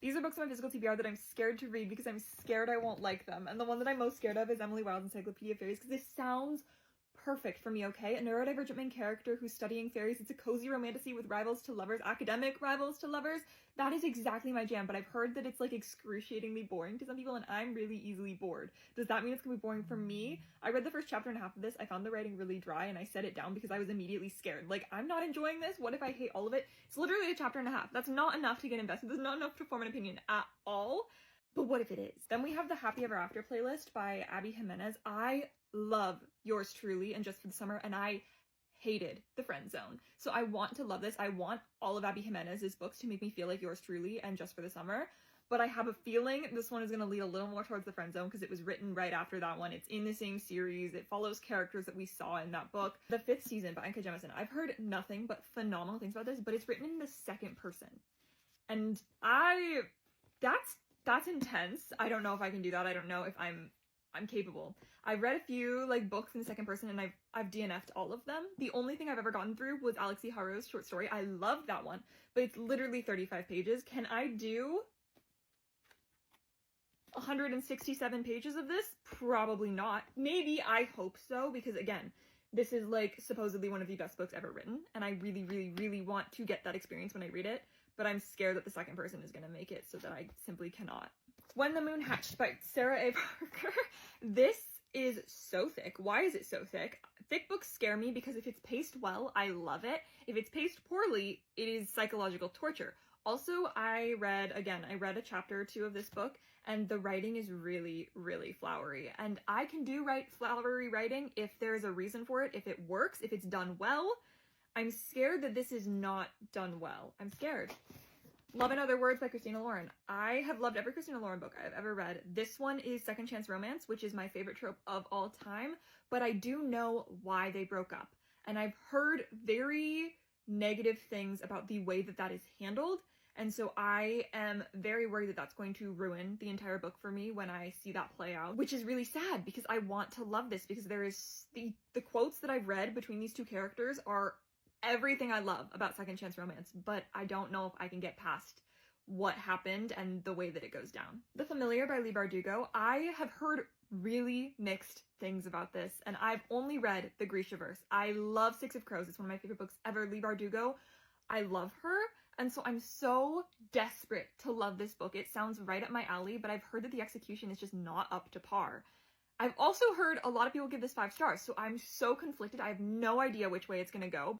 These are books on my physical TBR that I'm scared to read because I'm scared I won't like them. And the one that I'm most scared of is Emily Wilde's Encyclopedia of Fairies, because this sounds perfect for me, okay? A neurodivergent main character who's studying fairies. It's a cozy romantasy with rivals to lovers, academic rivals to lovers. That is exactly my jam, but I've heard that it's like excruciatingly boring to some people, and I'm really easily bored. Does that mean it's gonna be boring for me? I read the first chapter and a half of this. I found the writing really dry, and I set it down because I was immediately scared. Like, I'm not enjoying this. What if I hate all of it? It's literally a chapter and a half. That's not enough to get invested. That's not enough to form an opinion at all. But what if it is? Then we have the Happy Ever After playlist by Abby Jimenez. I love Yours Truly and Just for the Summer, and I hated The Friend Zone. So I want to love this. I want all of Abby Jimenez's books to make me feel like Yours Truly and Just for the Summer. But I have a feeling this one is going to lead a little more towards The Friend Zone because it was written right after that one. It's in the same series. It follows characters that we saw in that book. The 5th Season by Anka Jemison. I've heard nothing but phenomenal things about this, but it's written in the second person. And that's intense. I don't know if I can do that. I don't know if I'm capable. I've read a few like books in the second person, and I've DNF'd all of them. The only thing I've ever gotten through was Alexi Haru's short story. I love that one, but it's literally 35 pages. Can I do 167 pages of this? Probably not. Maybe. I hope so, because again, this is like supposedly one of the best books ever written, and I really, really, really want to get that experience when I read it, but I'm scared that the second person is going to make it so that I simply cannot. When the Moon Hatched by Sarah A. Parker. This is so thick. Why is it so thick? Thick books scare me because if it's paced well, I love it. If it's paced poorly, it is psychological torture. Also, I read a chapter or two of this book, and the writing is really, really flowery. And I can do flowery writing if there's a reason for it, if it works, if it's done well. I'm scared that this is not done well. I'm scared. Love in Other Words by Christina Lauren. I have loved every Christina Lauren book I've ever read. This one is Second Chance Romance, which is my favorite trope of all time, but I do know why they broke up. And I've heard very negative things about the way that that is handled, and so I am very worried that that's going to ruin the entire book for me when I see that play out, which is really sad because I want to love this, because there is the quotes that I've read between these two characters are everything I love about Second Chance Romance, but I don't know if I can get past what happened and the way that it goes down. The Familiar by Leigh Bardugo. I have heard really mixed things about this, and I've only read the Grishaverse. I love Six of Crows. It's one of my favorite books ever. Leigh Bardugo, I love her, and so I'm so desperate to love this book. It sounds right up my alley, but I've heard that the execution is just not up to par. I've also heard a lot of people give this 5 stars, so I'm so conflicted. I have no idea which way it's gonna go.